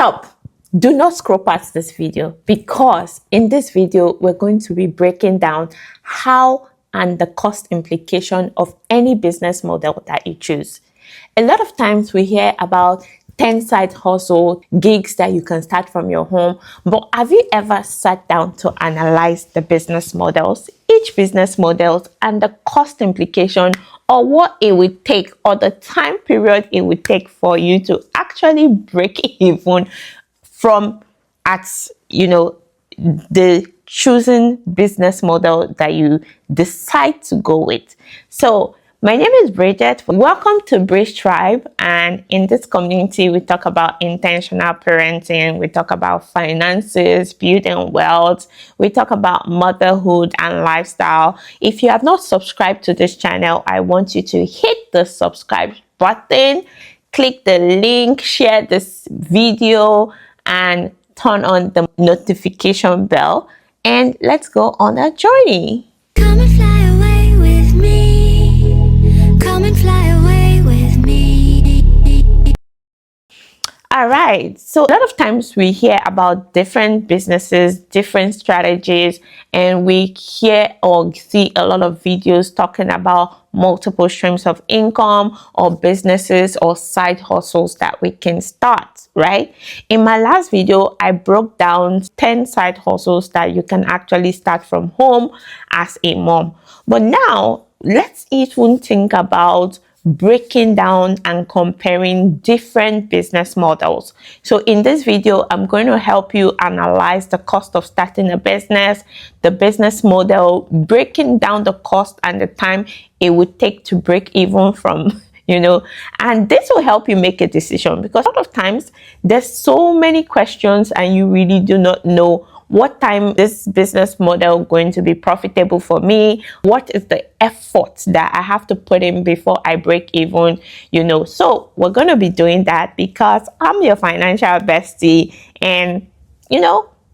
Stop. Do not scroll past this video, because in this video, we're going to be breaking down how and the cost implication of any business model that you choose. A lot of times we hear about 10 side hustle gigs that you can start from your home, but have you ever sat down to analyze the business models, each business models, and the cost implication, or what it would take, or the time period it would take for you to actually break even from the choosing business model that you decide to go with? So my name is Bridget. Welcome to Bridge Tribe, and in this community we talk about intentional parenting, we talk about finances, building wealth, we talk about motherhood and lifestyle. If you have not subscribed to this channel, I want you to hit the subscribe button, click the link, share this video, and turn on the notification bell, and let's go on a journey. Come and fly away with me. Come and fly away with me. All right, so a lot of times we hear about different businesses, different strategies, and we hear or see a lot of videos talking about multiple streams of income or businesses or side hustles that we can start, right? In my last video, I broke down 10 side hustles that you can actually start from home as a mom. But now let's even think about breaking down and comparing different business models. So in this video, I'm going to help you analyze the cost of starting a business, the business model, breaking down the cost and the time it would take to break even from, and this will help you make a decision, because a lot of times there's so many questions and you really do not know what time this business model going to be profitable for me, what is the effort that I have to put in before I break even, So we're going to be doing that because I'm your financial bestie, and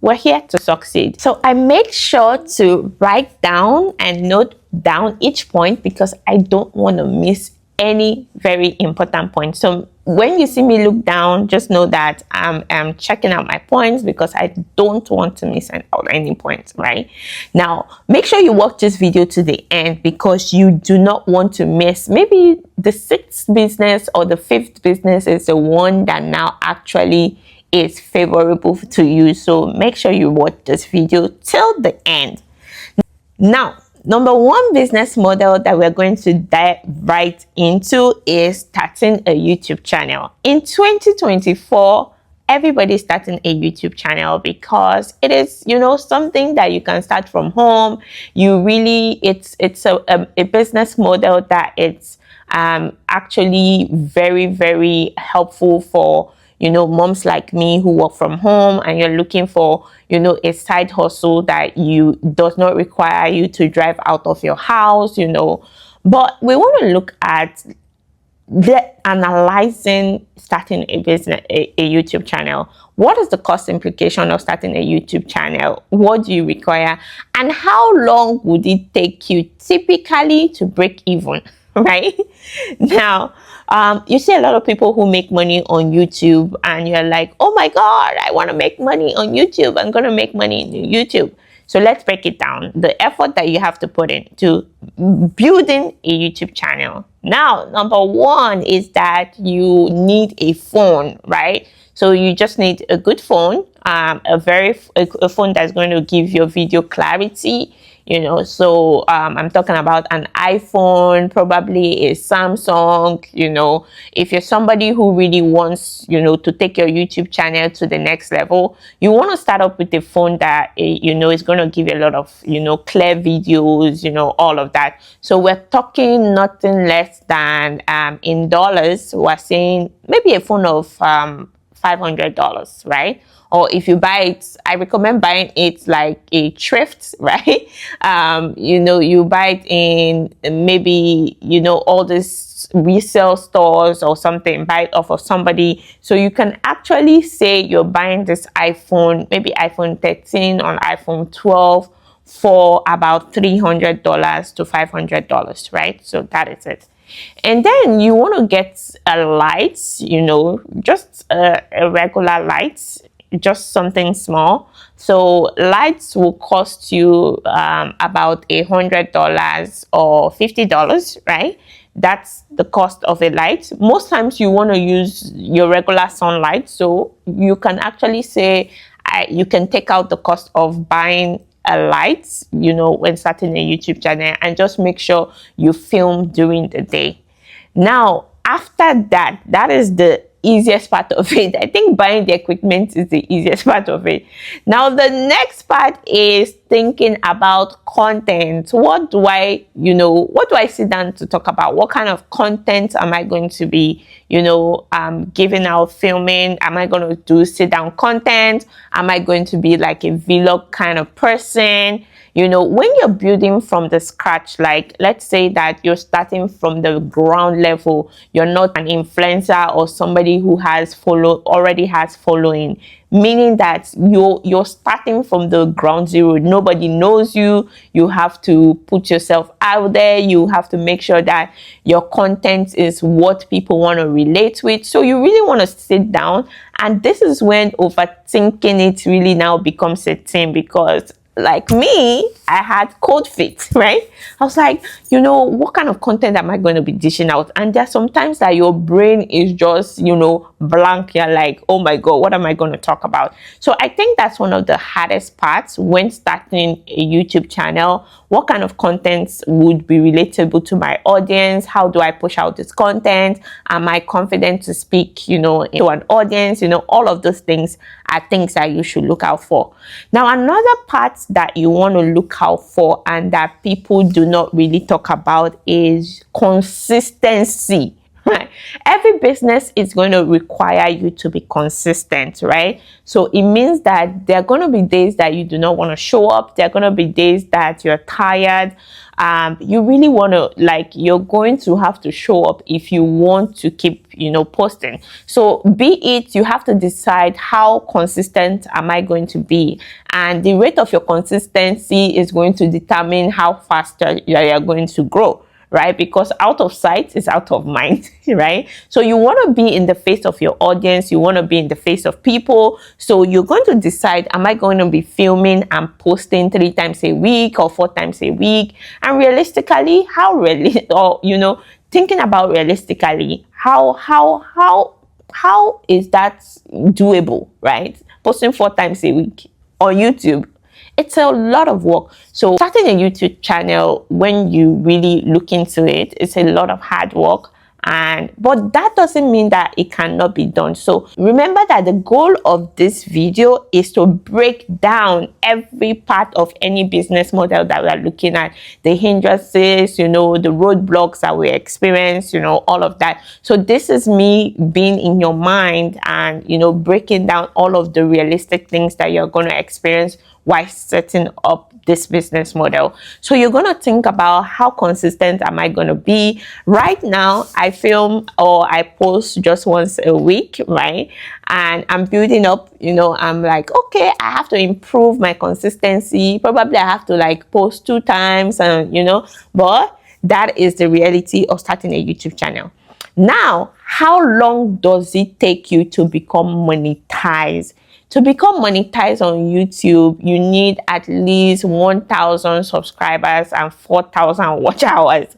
we're here to succeed. So I make sure to write down and note down each point, because I don't want to miss any very important point. So when you see me look down, just know that I'm checking out my points, because I don't want to miss out any points, right? Now, make sure you watch this video to the end, because you do not want to miss maybe the 6th business or the 5th business is the one that now actually is favorable to you. So make sure you watch this video till the end. Now, number one business model that we're going to dive right into is starting a YouTube channel. In 2024, everybody's starting a YouTube channel because it is, something that you can start from home. It's a business model that it's actually very, very helpful for moms like me who work from home, and you're looking for, a side hustle that does not require you to drive out of your house, But we want to look at analyzing starting a business, a YouTube channel. What is the cost implication of starting a YouTube channel? What do you require? And how long would it take you typically to break even, right? Now, you see a lot of people who make money on YouTube, and you're like, oh my God, I want to make money on YouTube. I'm going to make money on YouTube. So let's break it down. The effort that you have to put into building a YouTube channel. Now, number one is that you need a phone, right? So you just need a good phone, a phone that's going to give your video clarity. So I'm talking about an iPhone, probably a Samsung. If you're somebody who really wants, to take your YouTube channel to the next level, you want to start up with a phone that, is going to give you a lot of, clear videos, all of that. So we're talking nothing less than, in dollars, we're saying maybe a phone of $500, right? Or if you buy it, I recommend buying it like a thrift, right? You buy it in maybe, all these resale stores or something, buy it off of somebody. So you can actually say you're buying this iPhone, maybe iPhone 13 or iPhone 12 for about $300 to $500, right? So that is it. And then you want to get a light, just a regular light, just something small. So lights will cost you about $100 or $50, right? That's the cost of a light. Most times you want to use your regular sunlight, so you can actually say you can take out the cost of buying a light, when starting a YouTube channel, and just make sure you film during the day. Now, after that, that is the easiest part of it. I think buying the equipment is the easiest part of it. Now, the next part is thinking about content. What do I sit down to talk about? What kind of content am I going to be, giving out, filming? Am I going to do sit down content? Am I going to be like a vlog kind of person? When you're building from the scratch, like let's say that you're starting from the ground level, you're not an influencer or somebody who already has following, meaning that you're starting from the ground zero. Nobody knows you. You have to put yourself out there. You have to make sure that your content is what people want to relate with. So you really want to sit down, and this is when overthinking it really now becomes a thing, because like me, I had cold feet, right? I was like, what kind of content am I going to be dishing out? And there's sometimes that your brain is just, blank. You're like, oh my God, what am I going to talk about? So I think that's one of the hardest parts when starting a YouTube channel. What kind of content would be relatable to my audience? How do I push out this content? Am I confident to speak, into an audience? All of those things are things that you should look out for. Now, another part that you want to look out for and that people do not really talk about is consistency. Right? Every business is going to require you to be consistent, right? So it means that there are going to be days that you do not want to show up. There are going to be days that you're tired. You really want to, you're going to have to show up if you want to keep, posting. So be it, you have to decide how consistent am I going to be? And the rate of your consistency is going to determine how faster you are going to grow. Right? Because out of sight is out of mind, right? So you want to be in the face of your audience. You want to be in the face of people. So you're going to decide, am I going to be filming and posting 3 times a week or 4 times a week? And realistically, thinking about realistically, how is that doable, right? Posting 4 times a week on YouTube. It's a lot of work. So starting a YouTube channel, when you really look into it, it's a lot of hard work. But that doesn't mean that it cannot be done. So remember that the goal of this video is to break down every part of any business model that we are looking at, the hindrances, the roadblocks that we experience, all of that. So this is me being in your mind and, breaking down all of the realistic things that you're going to experience while setting up this business model. So you're going to think about how consistent am I going to be. Right now, I film or I post just once a week, right? And I'm building up, I'm like, okay, I have to improve my consistency. Probably I have to post 2 times and, but that is the reality of starting a YouTube channel. Now, how long does it take you to become monetized? To become monetized on YouTube, you need at least 1,000 subscribers and 4,000 watch hours.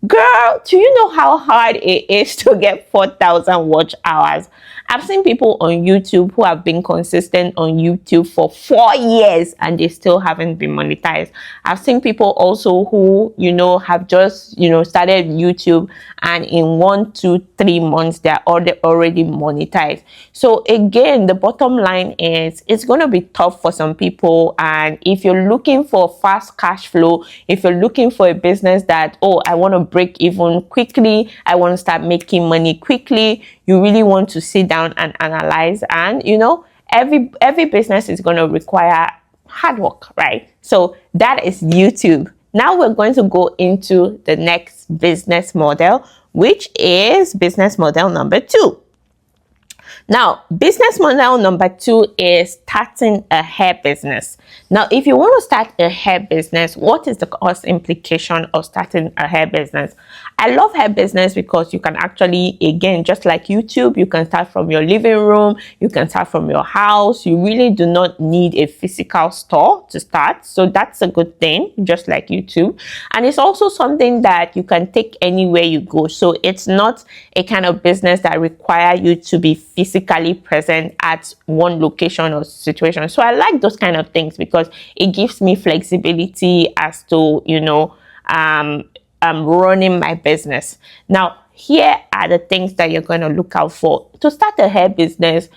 Girl, do you know how hard it is to get 4,000 watch hours? I've seen people on YouTube who have been consistent on YouTube for 4 years and they still haven't been monetized. I've seen people also who, have just, started YouTube and in 1, 2, 3 months, they're already monetized. So again, the bottom line is it's going to be tough for some people. And if you're looking for fast cash flow, if you're looking for a business that, I want to break even quickly, I want to start making money quickly, you really want to sit down and analyze. And every business is going to require hard work, right? So that is YouTube. Now we're going to go into the next business model, which is business model number 2. Now, business model number 2 is starting a hair business. Now, if you want to start a hair business, what is the cost implication of starting a hair business? I love hair business because you can actually, again, just like YouTube, you can start from your living room, you can start from your house. You really do not need a physical store to start. So that's a good thing, just like YouTube. And it's also something that you can take anywhere you go. So it's not a kind of business that require you to be physically present at one location or situation. So I like those kind of things because it gives me flexibility as to, running my business. Now, here are the things that you're going to look out for. To start a hair business,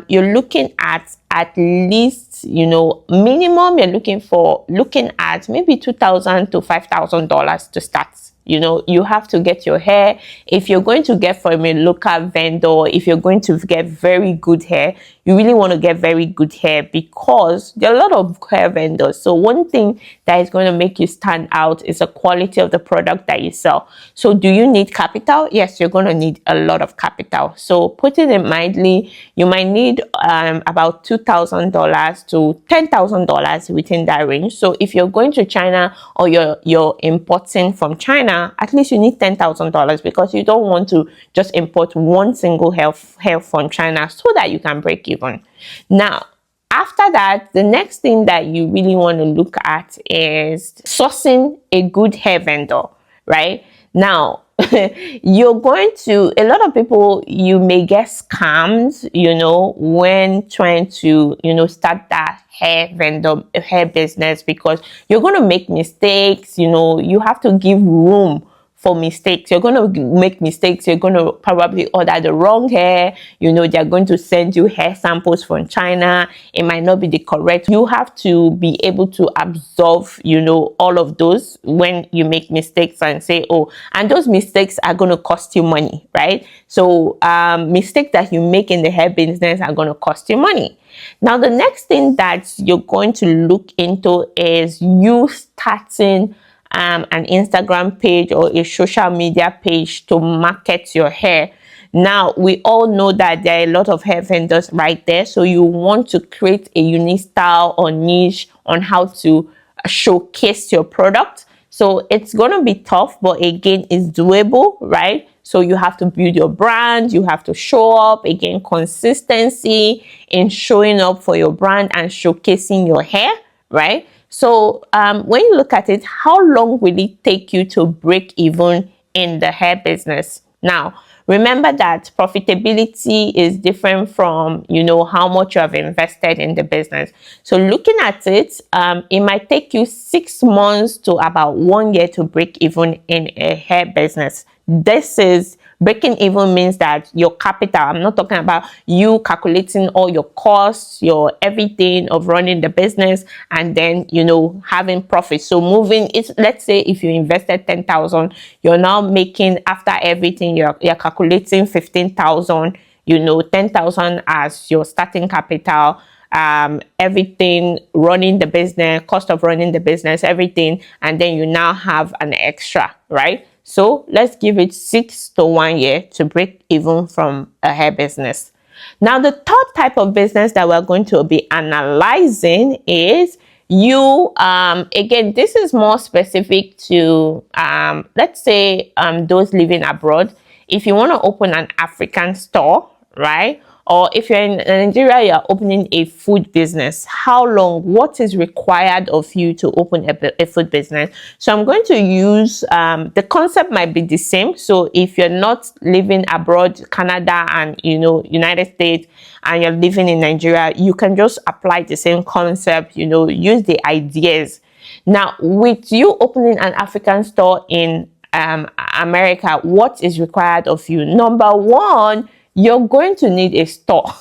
you're looking at least, minimum, you're looking at maybe $2,000 to $5,000 to start. You have to get your hair. If you're going to get from a local vendor, if you're going to get very good hair, you really want to get very good hair because there are a lot of hair vendors. So one thing that is going to make you stand out is the quality of the product that you sell. So do you need capital? Yes, you're going to need a lot of capital. So putting it mildly, you might need about $2,000 to $10,000 within that range. So if you're going to China or you're importing from China, at least you need $10,000 because you don't want to just import one single hair from China so that you can break even. Now, after that, the next thing that you really want to look at is sourcing a good hair vendor, right? Now, you're going to, a lot of people, you may get scammed, when trying to, start that hair business because you're going to make mistakes. You have to give room for mistakes. You're going to make mistakes. You're going to probably order the wrong hair. They're going to send you hair samples from China. It might not be the correct. You have to be able to absorb, all of those when you make mistakes and say, oh, and those mistakes are going to cost you money, right? So mistakes that you make in the hair business are going to cost you money. Now, the next thing that you're going to look into is you starting an Instagram page or a social media page to market your hair. Now, we all know that there are a lot of hair vendors right there. So you want to create a unique style or niche on how to showcase your product. So it's going to be tough, but again, it's doable, right? So you have to build your brand. You have to show up. Again, consistency in showing up for your brand and showcasing your hair, right? So when you look at it, how long will it take you to break even in the hair business? Now, remember that profitability is different from, how much you have invested in the business. So looking at it, it might take you 6 months to about 1 year to break even in a hair business. This is breaking even means that your capital, I'm not talking about you calculating all your costs, your everything of running the business and then, having profit. So moving it, let's say if you invested 10,000, you're now making after everything, you're calculating 15,000, 10,000 as your starting capital, everything running the business, cost of running the business, everything. And then you now have an extra, right? So let's give it 6 to 1 year to break even from a hair business. Now, the third type of business that we're going to be analyzing is again, this is more specific to, let's say, those living abroad. If you want to open an African store, right? Or if you're in Nigeria, you're opening a food business. How long? What is required of you to open a food business? So I'm going to use, the concept might be the same. So if you're not living abroad, Canada and, United States, and you're living in Nigeria, you can just apply the same concept, use the ideas. Now, with you opening an African store in America, what is required of you? Number one, you're going to need a store,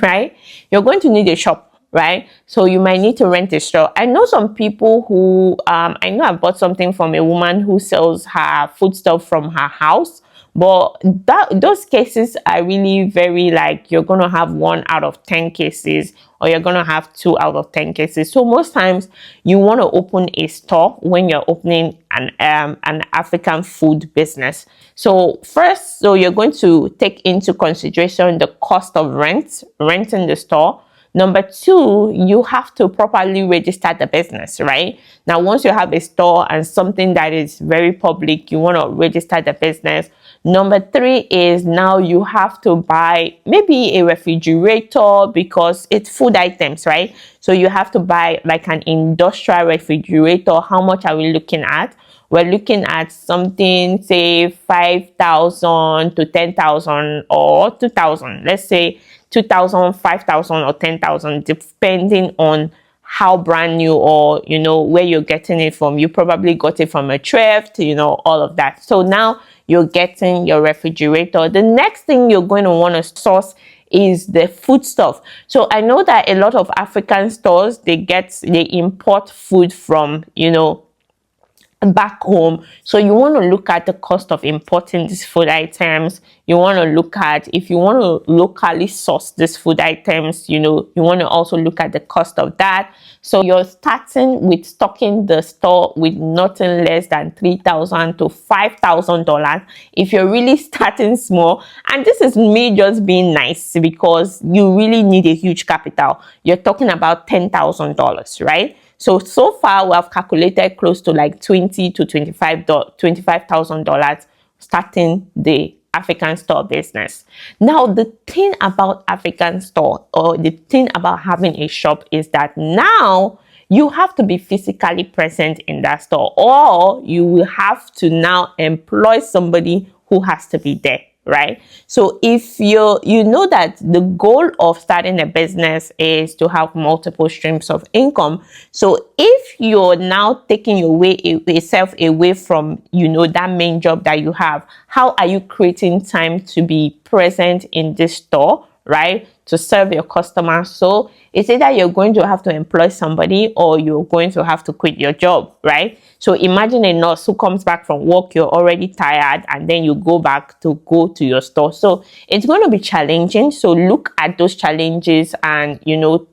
right? You're going to need a shop, right? So you might need to rent a store. I know some people who, I bought something from a woman who sells her food stuff from her house, But those cases are really very, like, you're going to have 1 out of 10 cases, or you're going to have 2 out of 10 cases. So most times you want to open a store when you're opening an African food business. So first, so you're going to take into consideration the cost of renting the store. Number 2, you have to properly register the business, right? Now, once you have a store and something that is very public, you want to register the business. Number 3 is now you have to buy maybe a refrigerator, because it's food items, right? So you have to buy like an industrial refrigerator. How much are we looking at? We're looking at something, say 5,000 to 10,000 or 2,000. Let's say 2,000, 5,000 or 10,000, depending on how brand new, or where you're getting it from. You probably got it from a thrift, all of that. So now you're getting your refrigerator. The next thing you're going to want to source is the food stuff. So I know that a lot of African stores, they import food from back home. So you want to look at the cost of importing these food items. You want to look at, if you want to locally source these food items, you want to also look at the cost of that. So you're starting with stocking the store with nothing less than $3,000 to $5,000 if you're really starting small. And this is me just being nice, because you really need a huge capital. You're talking about $10,000, right? So far we have calculated close to like $20,000 to $25,000 starting the African store business. Now, the thing about African store, or the thing about having a shop, is that now you have to be physically present in that store, or you will have to now employ somebody who has to be there, right? So if you know that the goal of starting a business is to have multiple streams of income. So if you're now taking yourself away from that main job that you have, how are you creating time to be present in this store, right, to serve your customers? So it's either you're going to have to employ somebody, or you're going to have to quit your job, right? So imagine a nurse who comes back from work, you're already tired, and then you go to your store. So it's going to be challenging. So look at those challenges and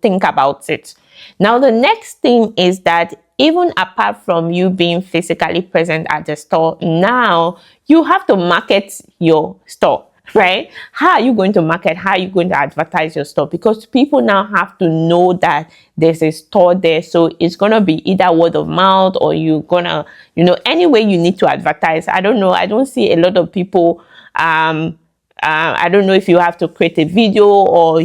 think about it. Now, the next thing is that even apart from you being physically present at the store, now you have to market your store, right? How are you going to market? How are you going to advertise your store? Because people now have to know that there's a store there. So it's going to be either word of mouth, or you're going to, any way you need to advertise. I don't know. I don't see a lot of people. I don't know if you have to create a video, or,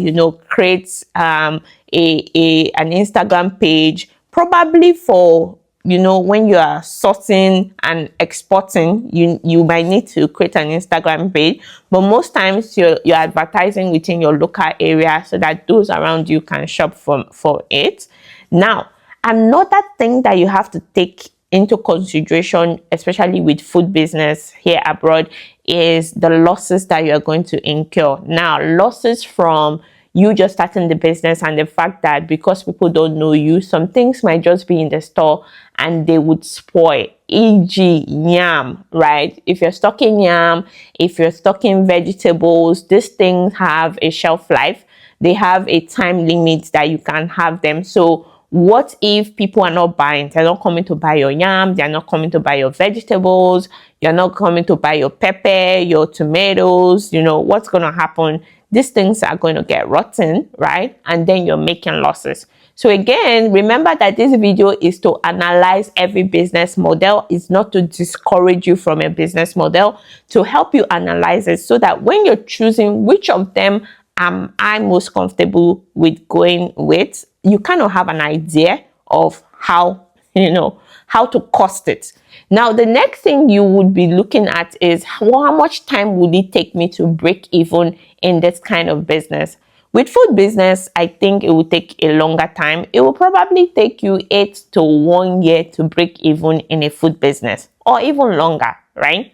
create an Instagram page, probably for, when you are sourcing and exporting, you might need to create an Instagram page. But most times you're advertising within your local area, so that those around you can shop for it. Now, another thing that you have to take into consideration, especially with food business here abroad, is the losses that you're going to incur. Now, losses from you just starting the business, and the fact that because people don't know you, some things might just be in the store and they would spoil, e.g. yam, right? If you're stocking yam, if you're stocking vegetables, these things have a shelf life. They have a time limit that you can have them. So what if people are not buying? They're not coming to buy your yam, they're not coming to buy your vegetables, you're not coming to buy your pepper, your tomatoes. What's going to happen? These things are going to get rotten, right? And then you're making losses. So again, remember that this video is to analyze every business model. It's not to discourage you from a business model, to help you analyze it, so that when you're choosing which of them am I most comfortable with going with, you kind of have an idea of how to cost it. Now, the next thing you would be looking at is how much time would it take me to break even in this kind of business. With food business, I think it will take a longer time. It will probably take you 8 to 1 year to break even in a food business, or even longer, right?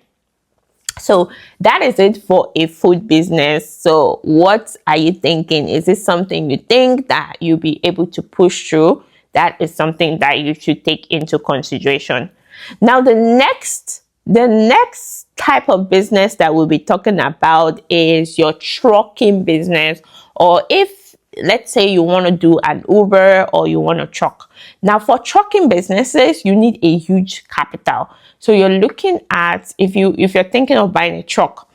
So that is it for a food business. So what are you thinking? Is this something you think that you'll be able to push through? That is something that you should take into consideration. Now, the next The next type of business that we'll be talking about is your trucking business, or if let's say you want to do an Uber or you want to truck. Now for trucking businesses, you need a huge capital. So you're looking at, if you're thinking of buying a truck,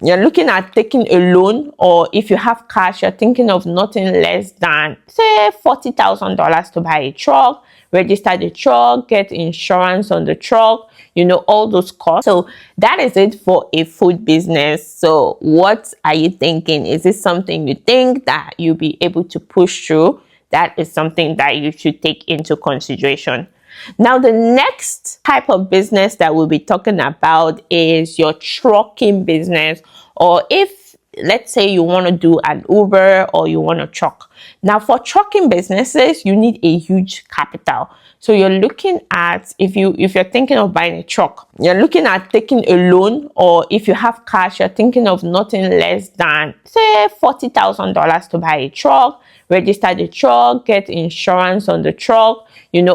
you're looking at taking a loan, or if you have cash, you're thinking of nothing less than say $40,000 to buy a truck, register the truck, get insurance on the truck, all those costs. So that is it for a food business. So what are you thinking? Is this something you think that you'll be able to push through? That is something that you should take into consideration. Now, the next type of business that we'll be talking about is your trucking business, or if let's say you want to do an Uber or you want to truck. Now for trucking businesses, you need a huge capital. So you're looking at, if you're thinking of buying a truck, you're looking at taking a loan, or if you have cash, you're thinking of nothing less than say $40,000 to buy a truck, register the truck, get insurance on the truck,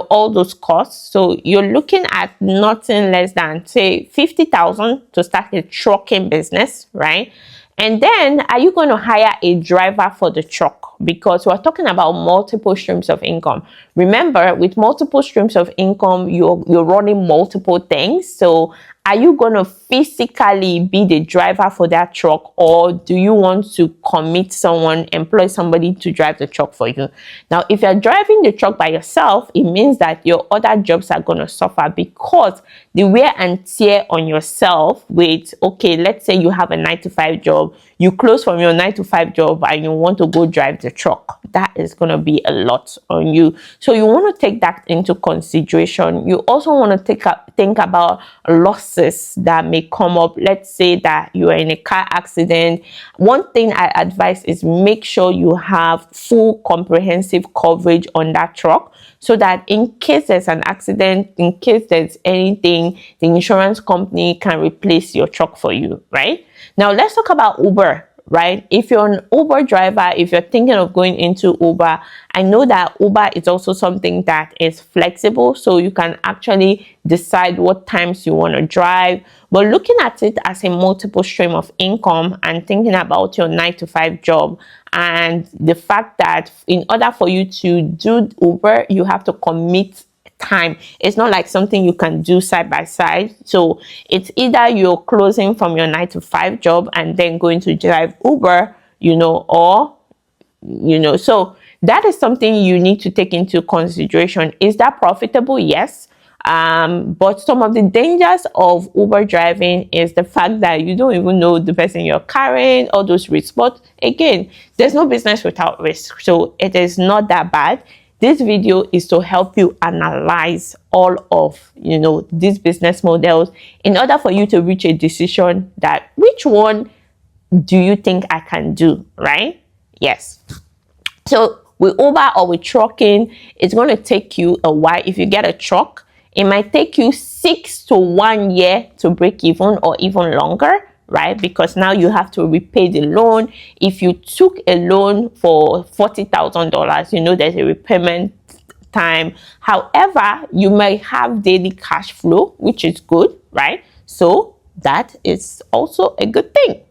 all those costs. So you're looking at nothing less than say $50,000 to start a trucking business, right? And then are you going to hire a driver for the truck? Because we're talking about multiple streams of income. Remember, with multiple streams of income, you're running multiple things. So are you going to physically be the driver for that truck, or do you want to commit someone, employ somebody to drive the truck for you? Now, if you're driving the truck by yourself, it means that your other jobs are going to suffer, because the wear and tear on yourself with, okay, let's say you have a 9-to-5 job, you close from your 9-to-5 job and you want to go drive the truck. That is going to be a lot on you. So you want to take that into consideration. You also want to think about losses that may come up. Let's say that you are in a car accident. One thing I advise is make sure you have full comprehensive coverage on that truck, so that in case there's an accident, in case there's anything, the insurance company can replace your truck for you, right? Now let's talk about Uber, right? If you're an Uber driver, if you're thinking of going into Uber, I know that Uber is also something that is flexible, so you can actually decide what times you want to drive. But looking at it as a multiple stream of income and thinking about your 9-to-5 job, and the fact that in order for you to do Uber, you have to commit time. It's not like something you can do side by side. So it's either you're closing from your 9-to-5 job and then going to drive Uber, or so that is something you need to take into consideration. Is that profitable? Yes. But some of the dangers of Uber driving is the fact that you don't even know the person you're carrying, all those risks. But again, there's no business without risk, so it is not that bad. This video is to help you analyze all of these business models in order for you to reach a decision that which one do you think I can do, right? Yes. So with Uber or with trucking, it's going to take you a while. If you get a truck, it might take you 6 to 1 year to break even, or even longer, right? Because now you have to repay the loan. If you took a loan for $40,000, there's a repayment time. However, you may have daily cash flow, which is good, right? So that is also a good thing.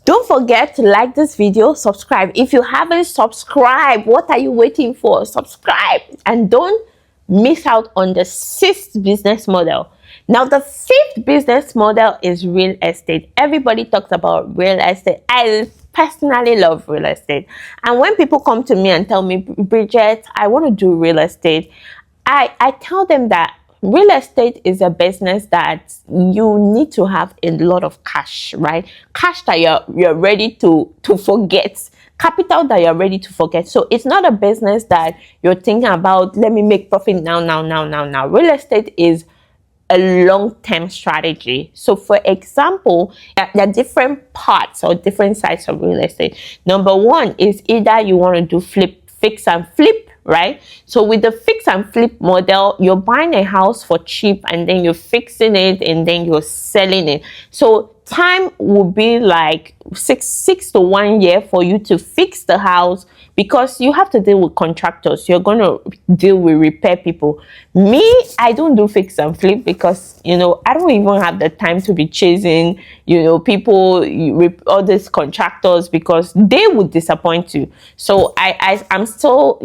Don't forget to like this video, subscribe. If you haven't subscribed, what are you waiting for? Subscribe, and don't miss out on the 6th business model. Now, the 5th business model is real estate. Everybody talks about real estate. I personally love real estate. And when people come to me and tell me, Bridget, I want to do real estate, I tell them that real estate is a business that you need to have a lot of cash, right? Cash that you're ready to forget. Capital that you're ready to forget. So it's not a business that you're thinking about, let me make profit now. Real estate is a long-term strategy. So for example, there are different parts or different sides of real estate. Number one is either you want to do fix and flip, right? So with the fix and flip model, you're buying a house for cheap and then you're fixing it and then you're selling it. So time will be like six to 1 year for you to fix the house, because you have to deal with contractors, you're going to deal with repair people. Me, I don't do fix and flip, because I don't even have the time to be chasing people, all these contractors, because they would disappoint you. So I'm still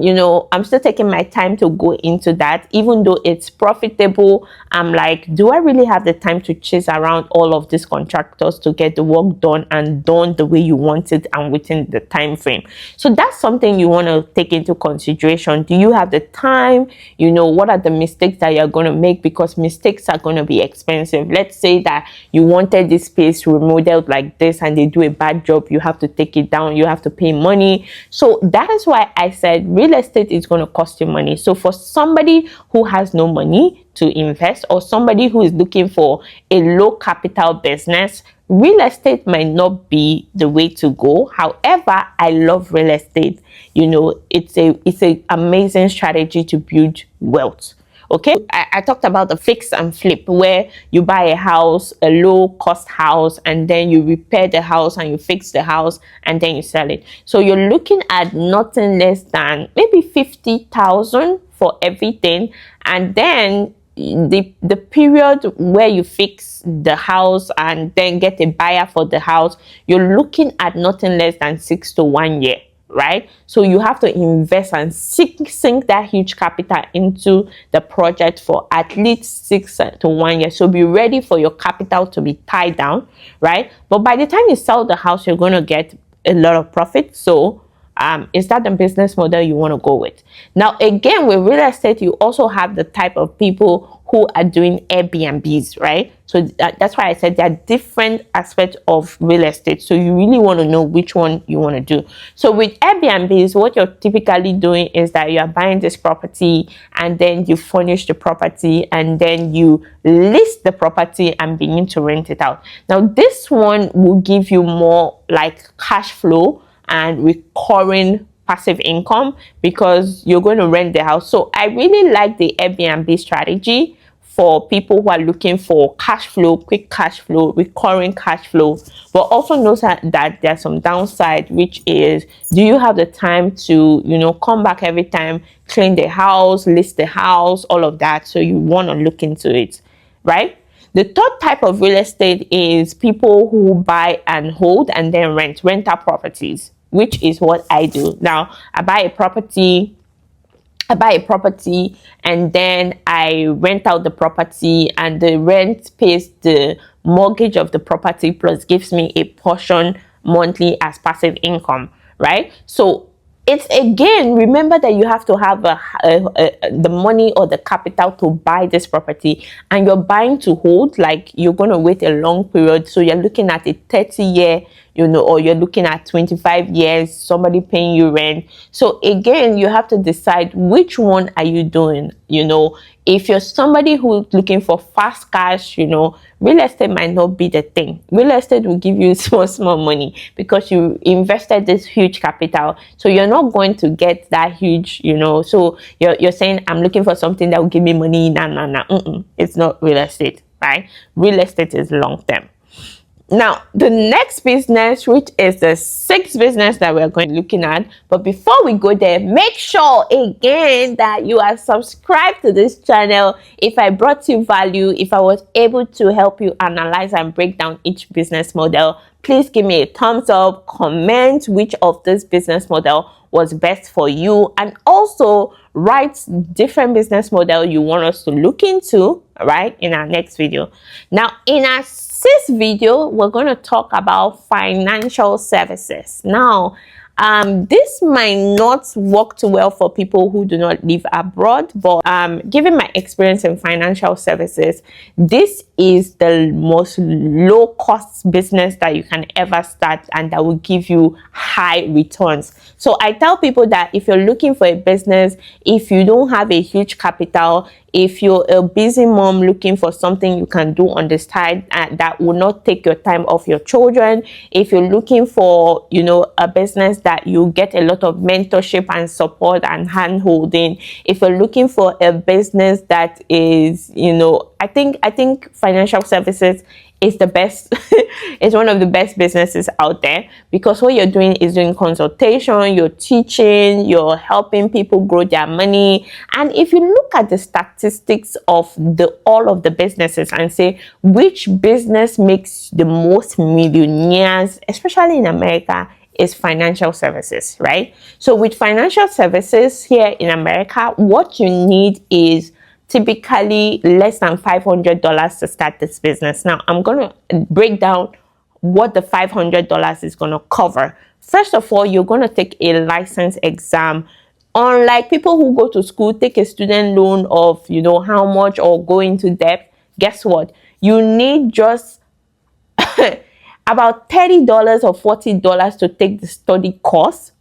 taking my time to go into that, even though it's profitable. I'm like, do I really have the time to chase around all of these contractors to get the work done and done the way you want it and within the time frame? So that's something you want to take into consideration. Do you have the time? What are the mistakes that you're going to make? Because mistakes are going to be expensive. Let's say that you wanted this space remodeled like this and they do a bad job, you have to take it down, you have to pay money. So that is why I said real estate is going to cost you money. So for somebody who has no money to invest, or somebody who is looking for a low capital business, real estate might not be the way to go. However, I love real estate. It's a amazing strategy to build wealth. Okay, I talked about the fix and flip, where you buy a house, a low cost house, and then you repair the house and you fix the house and then you sell it. So you're looking at nothing less than maybe 50,000 for everything, and then the period where you fix the house and then get a buyer for the house, you're looking at nothing less than 6 to 1 year. Right? So you have to invest and sink that huge capital into the project for at least 6 to 1 year. So be ready for your capital to be tied down, right? But by the time you sell the house, you're going to get a lot of profit. So is that the business model you want to go with? Now, again, with real estate, you also have the type of people who are doing Airbnbs, right? So that's why I said there are different aspects of real estate. So you really want to know which one you want to do. So with Airbnbs, what you're typically doing is that you are buying this property and then you furnish the property and then you list the property and begin to rent it out. Now, this one will give you more like cash flow and recurring passive income, because you're going to rent the house. So I really like the Airbnb strategy for people who are looking for cash flow, quick cash flow, recurring cash flow, but also knows that there's some downside, which is, do you have the time to come back every time, clean the house, list the house, all of that? So you want to look into it, right? The third type of real estate is people who buy and hold and then rental properties, which is what I do. Now, I buy a property and then I rent out the property, and the rent pays the mortgage of the property plus gives me a portion monthly as passive income, right? So it's, again, remember that you have to have the money or the capital to buy this property, and you're buying to hold, like you're going to wait a long period. So you're looking at a 30-year, or you're looking at 25 years, somebody paying you rent. So again, you have to decide which one are you doing. If you're somebody who's looking for fast cash, real estate might not be the thing. Real estate will give you small money because you invested this huge capital. So you're not going to get that huge, So you're saying, I'm looking for something that will give me money. Nah. It's not real estate, right? Real estate is long term. Now, the next business, which is the sixth business that we're going to be looking at. But before we go there, make sure again that you are subscribed to this channel. If I brought you value, if I was able to help you analyze and break down each business model, please give me a thumbs up, comment which of this business model was best for you, and also write different business model you want us to look into, right, in our next video. Now, in our sixth video, we're going to talk about financial services. Now, this might not work too well for people who do not live abroad, but given my experience in financial services, this is the most low cost business that you can ever start, and that will give you high returns. So I tell people that if you're looking for a business, if you don't have a huge capital, if you're a busy mom looking for something you can do on the side that will not take your time off your children, if you're looking for, a business that you get a lot of mentorship and support and hand holding, if you're looking for a business that is, I think financial services it's the best. It's one of the best businesses out there, because what you're doing is doing consultation, you're teaching, you're helping people grow their money. And if you look at the statistics of all of the businesses and say which business makes the most millionaires, especially in America, is financial services, right? So with financial services here in America, what you need is typically less than $500 to start this business. Now, I'm going to break down what the $500 is going to cover. First of all, you're going to take a license exam. Unlike people who go to school, take a student loan of, how much, or go into debt, guess what? You need just about $30 or $40 to take the study course.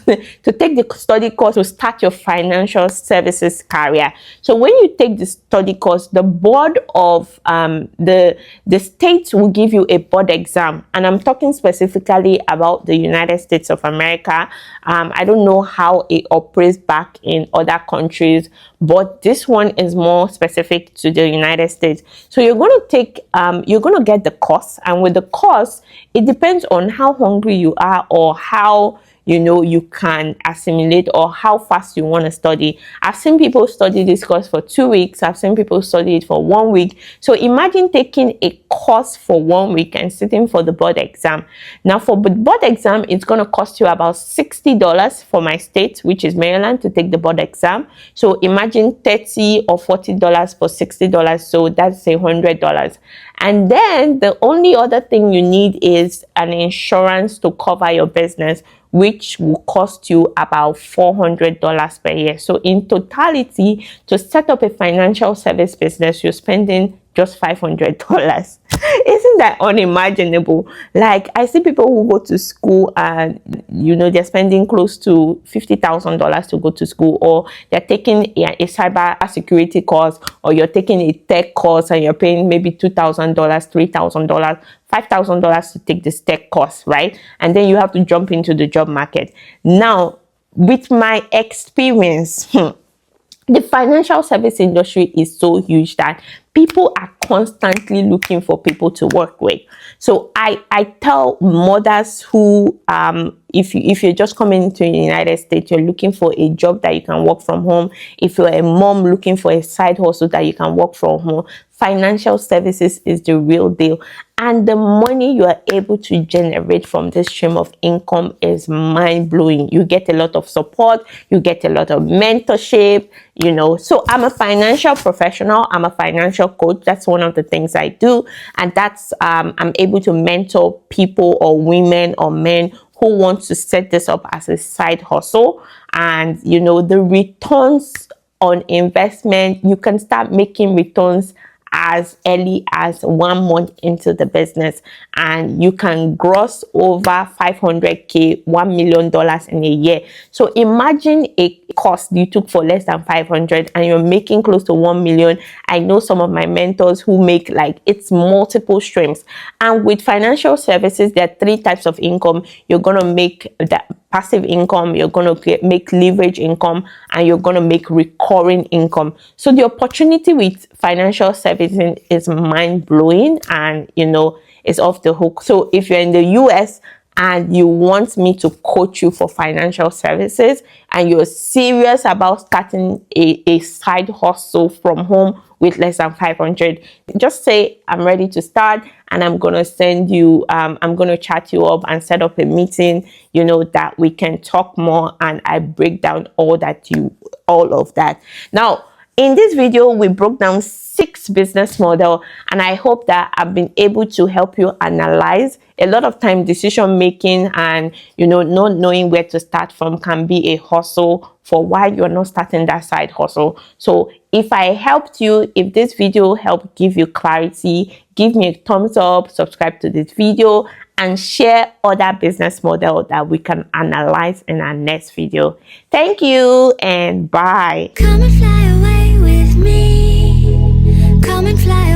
To take the study course to start your financial services career. So when you take the study course, the board of the states will give you a board exam, and I'm talking specifically about the United States of America. I don't know how it operates back in other countries, but this one is more specific to the United States. So you're going to take you're going to get the course, and with the course, it depends on how hungry you are, or how you can assimilate, or how fast you want to study. I've seen people study this course for 2 weeks. I've seen people study it for 1 week. So imagine taking a course for 1 week and sitting for the board exam. Now for the board exam, it's going to cost you about $60 for my state, which is Maryland, to take the board exam. So imagine $30 or $40 for $60. So that's $100. And then the only other thing you need is an insurance to cover your business, which will cost you about $400 per year. So in totality, to set up a financial service business, you're spending just $500. Isn't that unimaginable? Like, I see people who go to school and they're spending close to $50,000 to go to school, or they're taking a cyber security course, or you're taking a tech course and you're paying maybe $2,000, $3,000, $5,000 to take this tech course, right? And then you have to jump into the job market. Now, with my experience, the financial service industry is so huge that people are constantly looking for people to work with. So I tell mothers who, if you're just coming into the United States, you're looking for a job that you can work from home. If you're a mom looking for a side hustle that you can work from home, financial services is the real deal. And the money you are able to generate from this stream of income is mind-blowing. You get a lot of support, you get a lot of mentorship, So I'm a financial professional, I'm a financial coach. That's one of the things I do. And that's, I'm able to mentor people, or women or men, who want to set this up as a side hustle. And, the returns on investment, you can start making returns as early as 1 month into the business, and you can gross over $500K, $1 million in a year. So imagine a cost you took for less than 500 and you're making close to 1 million. I know some of my mentors who make it's multiple streams. And with financial services, there are 3 types of income. You're going to make that passive income, you're going to make leverage income, and you're going to make recurring income. So the opportunity with financial servicing is mind-blowing, and it's off the hook. So if you're in the US and you want me to coach you for financial services, and you're serious about starting a side hustle from home with less than 500, just say, I'm ready to start, and I'm going to send you, I'm going to chat you up and set up a meeting, that we can talk more, and I break down all of that. Now, in this video, we broke down 6 business models, and I hope that I've been able to help you analyze. A lot of time, decision making and not knowing where to start from can be a hustle for why you're not starting that side hustle. So if I helped you, if this video helped give you clarity, give me a thumbs up, subscribe to this video, and share other business models that we can analyze in our next video. Thank you, and bye. Come and fly away with me. Come and fly away.